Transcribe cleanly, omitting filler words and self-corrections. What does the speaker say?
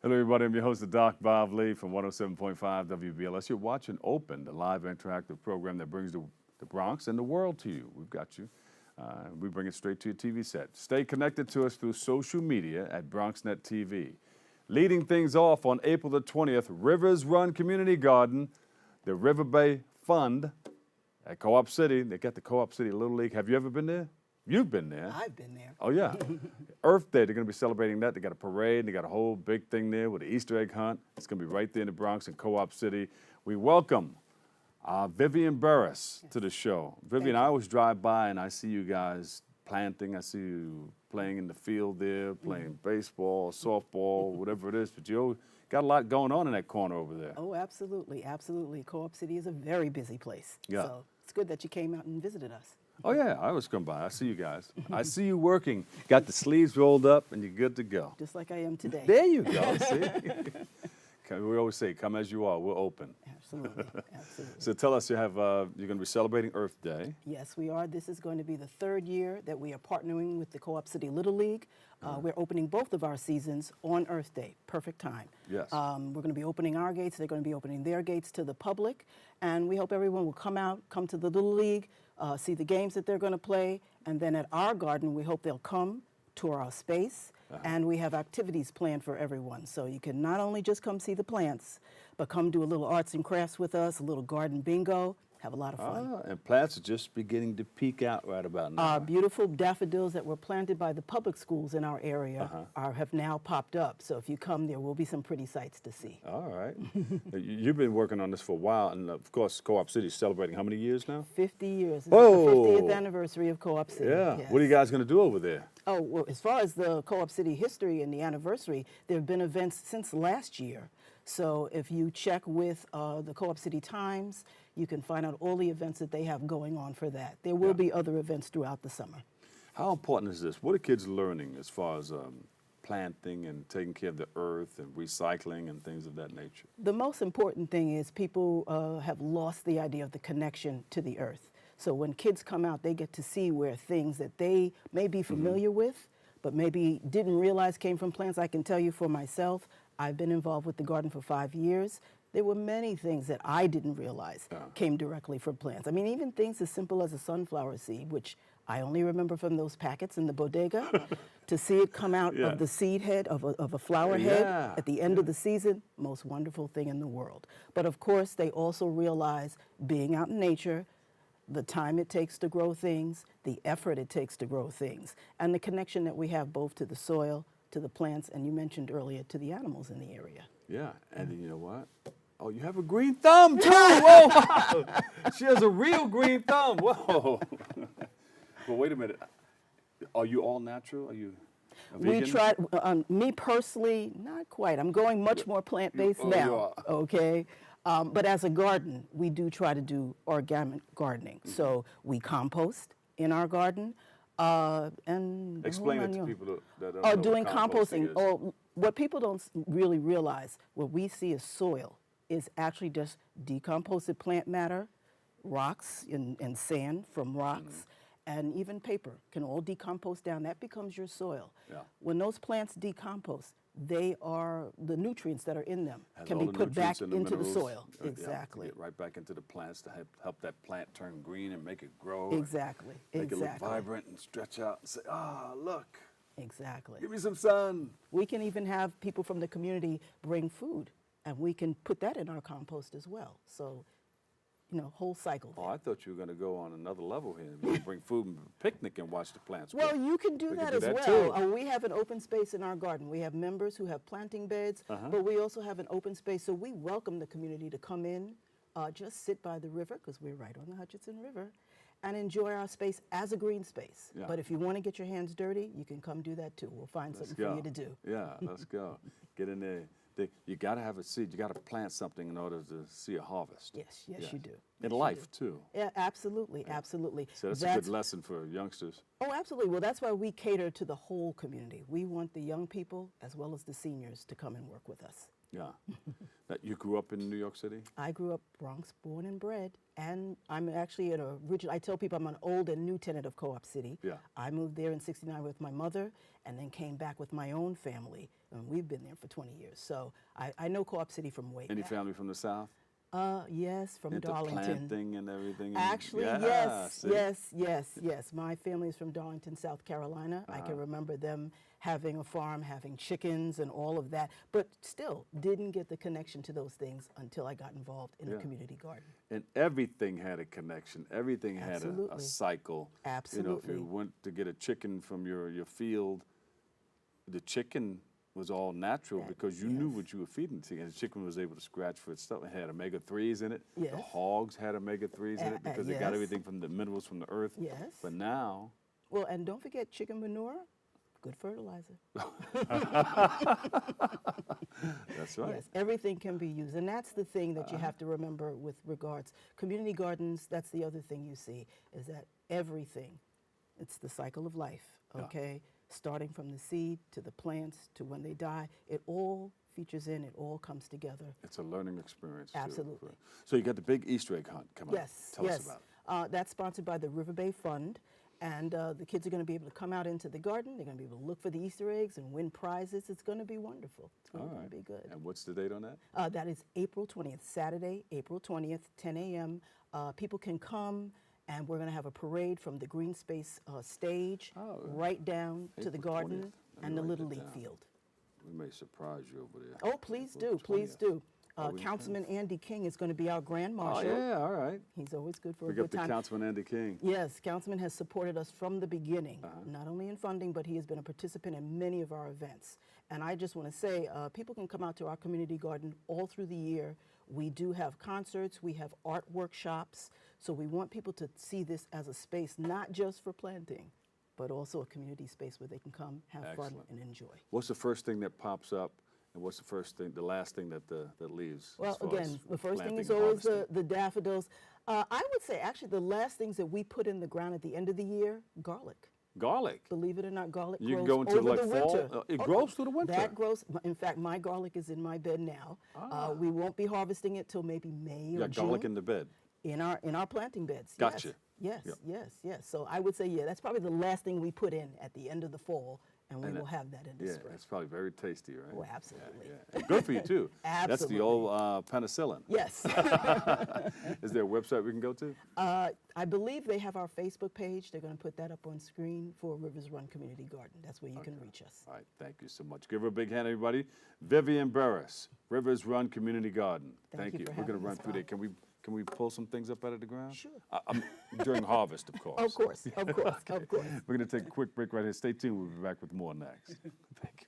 Hello, everybody. I'm your host, the Doc Bob Lee from 107.5 WBLS. You're watching Open, the live interactive program that brings the Bronx and the world to you. We've got you. We bring it straight to your TV set. Stay connected to us through social media at Bronxnet TV. Leading things off on April the 20th, Rivers Run Community Garden, the River Bay Fund at Co-op City. They got the Co-op City Little League. Have you ever been there? You've been there. I've been there. Oh, yeah. Earth Day, they're going to be celebrating that. They got a parade. They got a whole big thing there with the Easter egg hunt. It's going to be right there in the Bronx in Co-op City. We welcome Vivian Burrus to the show. Vivian, I always drive by and I see you guys planting. I see you playing in the field there, playing baseball, softball, whatever it is. But you got a lot going on in that corner over there. Oh, absolutely, absolutely. Co-op City is a very busy place. Yeah. So it's good that you came out and visited us. Oh, yeah, I always come by. I see you guys. I see you working. Got the sleeves rolled up, and you're good to go. Just like I am today. There you go, see? We always say, come as you are. We're open. Absolutely, absolutely. So tell us, you're going to be celebrating Earth Day. Yes, we are. This is going to be the third year that we are partnering with the Co-op City Little League. We're opening both of our seasons on Earth Day. Perfect time. Yes. We're going to be opening our gates. They're going to be opening their gates to the public. And we hope everyone will come out, come to the Little League, see the games that they're going to play. And then at our garden, we hope they'll come, tour our space. And we have activities planned for everyone. So you can not only just come see the plants, but come do a little arts and crafts with us, a little garden bingo, have a lot of fun. And plants are just beginning to peek out right about now. Our beautiful daffodils that were planted by the public schools in our area have now popped up. So if you come, there will be some pretty sights to see. All right. You've been working on this for a while, and of course, Co-op City is celebrating how many years now? 50 years. This Whoa. is the 50th anniversary of Co-op City. Yeah. Yes. What are you guys going to do over there? Oh, well, as far as the Co-op City history and the anniversary, there have been events since last year. So if you check with the Co-op City Times, you can find out all the events that they have going on for that. There will be other events throughout the summer. How important is this? What are kids learning as far as planting and taking care of the earth and recycling and things of that nature? The most important thing is people have lost the idea of the connection to the earth. So when kids come out, they get to see where things that they may be familiar with, but maybe didn't realize came from plants. I can tell you for myself, I've been involved with the garden for 5 years. There were many things that I didn't realize came directly from plants. I mean, even things as simple as a sunflower seed, which I only remember from those packets in the bodega, to see it come out of the seed head, of a flower head at the end of the season, most wonderful thing in the world. But of course, they also realize being out in nature, the time it takes to grow things, the effort it takes to grow things, and the connection that we have both to the soil, to the plants, and you mentioned earlier, to the animals in the area. Yeah, and you know what? Oh, you have a green thumb, too! Whoa, wow. She has a real green thumb, whoa. Well, wait a minute. Are you all natural? Are you a vegan? We tried, me personally, not quite. I'm going much more plant-based now, okay? But as a garden, we do try to do organic gardening. So we compost in our garden. And explain it to people that don't know doing what composting. is. Oh, what people don't really realize, what we see as soil, is actually just decomposted plant matter, rocks and sand from rocks, and even paper can all decompose down. That becomes your soil. Yeah. When those plants decompose, they are, the nutrients that are in them can be put back into the soil. Exactly. Get right back into the plants to help that plant turn green and make it grow. Exactly. Make it look vibrant and stretch out and say, look. Exactly. Give me some sun. We can even have people from the community bring food, and we can put that in our compost as well. So, you know, whole cycle. Oh, I thought you were going to go on another level here. You bring food and picnic and watch the plants grow. Well, you can do that as well. We have an open space in our garden. We have members who have planting beds, but we also have an open space. So we welcome the community to come in, just sit by the river, because we're right on the Hutchinson River, and enjoy our space as a green space. Yeah. But if you want to get your hands dirty, you can come do that too. We'll find something for you to do. Yeah, let's go. Get in there. You got to have a seed. You got to plant something in order to see a harvest. Yes, you do. In life, too. Yeah, absolutely, absolutely. So that's a good lesson for youngsters. Oh, absolutely. Well, that's why we cater to the whole community. We want the young people as well as the seniors to come and work with us. Yeah. Now, you grew up in New York City? I grew up Bronx, born and bred, and I'm actually I tell people I'm an old and new tenant of Co-op City. Yeah. I moved there in '69 with my mother, and then came back with my own family and we've been there for 20 years. So I know Co-op City from way Any back. family from the South? Yes, from Into Darlington. planting and everything? Actually, Yeah, see? yes. My family is from Darlington, South Carolina. I can remember them having a farm, having chickens and all of that, but still didn't get the connection to those things until I got involved in a community garden. And everything had a connection. Everything had a Absolutely. cycle. You know, if Absolutely. you went to get a chicken from your field, the chicken was all natural because you knew what you were feeding it to. And the chicken was able to scratch for its stuff. It had omega-3s in it. Yes. The hogs had omega-3s in it because they got yes. everything from the minerals from the earth. Yes. But now, Well, and don't forget chicken manure, good fertilizer. that's right. Yes, everything can be used. And that's the thing that you have to remember with regards. Community gardens, that's the other thing you see, is that everything, it's the cycle of life, okay? Starting from the seed to the plants to when they die, it all features in, it all comes together. It's a learning experience, too. Absolutely. So you got the big Easter egg hunt coming up. Yes, Tell yes. us about it. That's sponsored by the River Bay Fund. And the kids are going to be able to come out into the garden. They're going to be able to look for the Easter eggs and win prizes. It's going to be wonderful. It's really going to be good. And what's the date on that? That is April 20th, Saturday, April 20th, 10 a.m. People can come, and we're going to have a parade from the green space stage right down to the April garden 20th. and the Let me Little write League that down. field. We may surprise you over there. Oh, please April do, please 20th. do. Oh, we Councilman Andy King is going to be our grand Oh, marshal. yeah, all right. He's always good for Big a up good to time. Councilman Andy King. Yes, Councilman has supported us from the beginning, not only in funding, but he has been a participant in many of our events. And I just want to say, people can come out to our community garden all through the year. We do have concerts, we have art workshops, so we want people to see this as a space, not just for planting, but also a community space where they can come, have fun, Excellent. and enjoy. What's the first thing that pops up, and what's the last thing that leaves? Well, as far again, as the first thing planting is and always harvesting? the daffodils. I would say, actually, the last things that we put in the ground at the end of the year, garlic. Garlic. Believe it or not, garlic You can grows go into, over like, the fall? winter. It grows through the winter? That grows. In fact, my garlic is in my bed now. We won't be harvesting it till maybe May You or got June. garlic in the bed. In our planting beds. Gotcha. Yes, Yep. yes. So I would say, yeah, that's probably the last thing we put in at the end of the fall, and we will have that in the Yeah, spring. it's probably very tasty, right? Oh, absolutely. Yeah. And good for you, too. That's the old penicillin. Yes. Is there a website we can go to? I believe they have our Facebook page. They're going to put that up on screen for Rivers Run Community Garden. That's where you can reach us. All right, thank you so much. Give her a big hand, everybody. Vivian Burrus, Rivers Run Community Garden. Thank you for We're going to having run us, through there. Bob. Can we pull some things up out of the ground? Sure. During harvest, of course. Of course, of course, of course. We're going to take a quick break right here. Stay tuned. We'll be back with more next. Thank you.